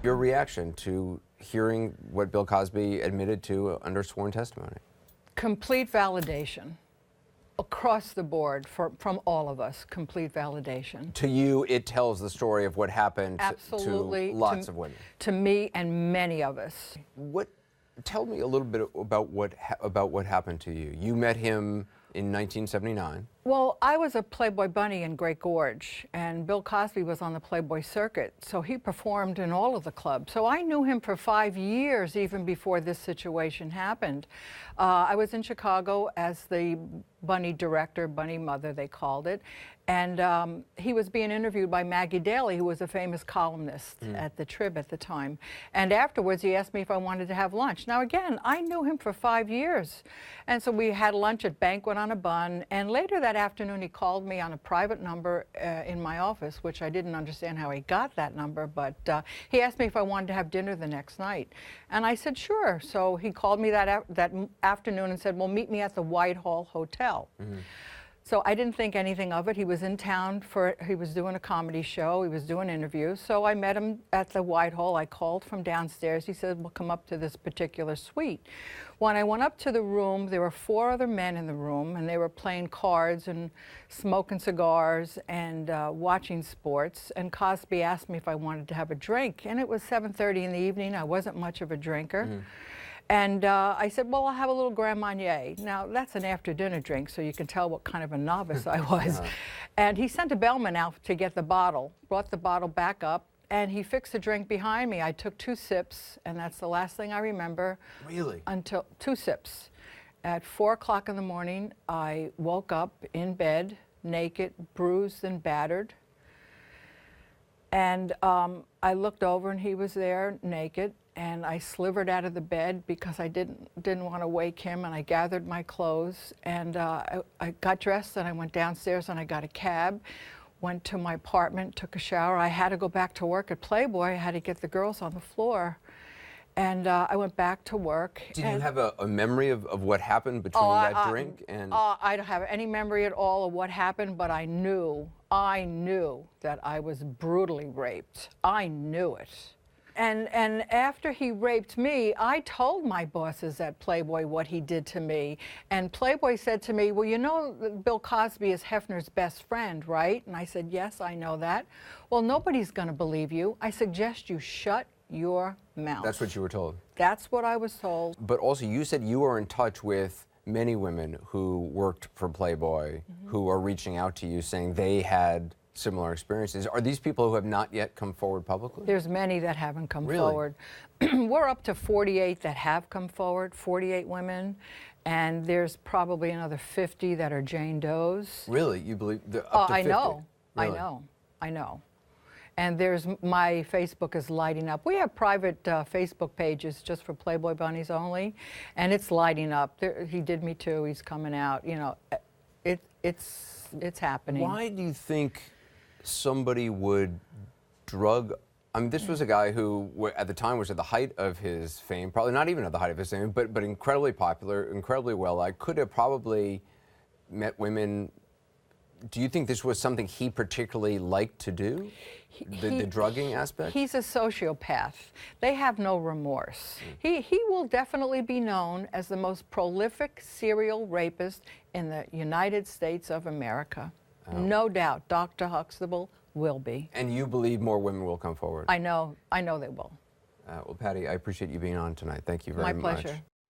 Your reaction to hearing what Bill Cosby admitted to under sworn testimony? Complete validation. Across the board, from all of us, complete validation. To you, it tells the story of what happened Absolutely, to lots of women. To me and many of us. Tell me a little bit about what happened to you. You met him in 1979. Well, I was a Playboy bunny in Great Gorge, and Bill Cosby was on the Playboy circuit, so he performed in all of the clubs. So I knew him for 5 years, even before this situation happened. I was in Chicago as the bunny director, bunny mother, they called it, and he was being interviewed by Maggie Daley, who was a famous columnist at the Trib at the time. And afterwards, he asked me if I wanted to have lunch. Now, again, I knew him for 5 years, and so we had lunch at Banquet on a Bun, and later that afternoon, he called me on a private number in my office, which I didn't understand how he got that number, but he asked me if I wanted to have dinner the next night. And I said, sure. So he called me that afternoon and said, well, meet me at the Whitehall Hotel. So I didn't think anything of it. He was in town he was doing a comedy show, he was doing interviews. So I met him at the Whitehall. I called from downstairs. He said, well, come up to this particular suite. When I went up to the room, there were 4 other men in the room, and they were playing cards and smoking cigars and watching sports. And Cosby asked me if I wanted to have a drink. And it was 7:30 in the evening. I wasn't much of a drinker. And I said, well, I'll have a little Grand Marnier. Now, that's an after-dinner drink, so you can tell what kind of a novice I was. And he sent a bellman out to get the bottle, brought the bottle back up, and he fixed the drink behind me. I took 2 sips, and that's the last thing I remember. Really? Until 2 sips. At 4 o'clock in the morning, I woke up in bed, naked, bruised and battered. And I looked over, and he was there, naked. And I slivered out of the bed because I didn't want to wake him, and I gathered my clothes, and I got dressed, and I went downstairs, and I got a cab, went to my apartment, took a shower. I had to go back to work at Playboy. I had to get the girls on the floor, and I went back to work. Did you have a memory of what happened between that drink and? I don't have any memory at all of what happened, but I knew that I was brutally raped. I knew it. And after he raped me, I told my bosses at Playboy what he did to me. And Playboy said to me, well, you know Bill Cosby is Hefner's best friend, right? And I said, yes, I know that. Well, nobody's going to believe you. I suggest you shut your mouth. That's what you were told? That's what I was told. But also, you said you were in touch with many women who worked for Playboy, who are reaching out to you saying they had similar experiences. Are these people who have not yet come forward publicly? There's many that haven't come Really? forward. We're up to 48 that have come forward, 48 women, and there's probably another 50 that are Jane Does. Really? You believe up to 50? I know. Really? I know. And my Facebook is lighting up. We have private Facebook pages just for Playboy bunnies only, and it's lighting up. He did me too. He's coming out. You know, it's happening. Why do you think somebody would drug? I mean, this was a guy who, at the time, was at the height of his fame. Probably not even at the height of his fame, but incredibly popular, incredibly well-liked. Could have probably met women. Do you think this was something he particularly liked to do? The drugging aspect? He's a sociopath. They have no remorse. He will definitely be known as the most prolific serial rapist in the United States of America. Oh. No doubt, Dr. Huxtable will be. And you believe more women will come forward? I know they will. Well, Patty, I appreciate you being on tonight. Thank you very much. My pleasure.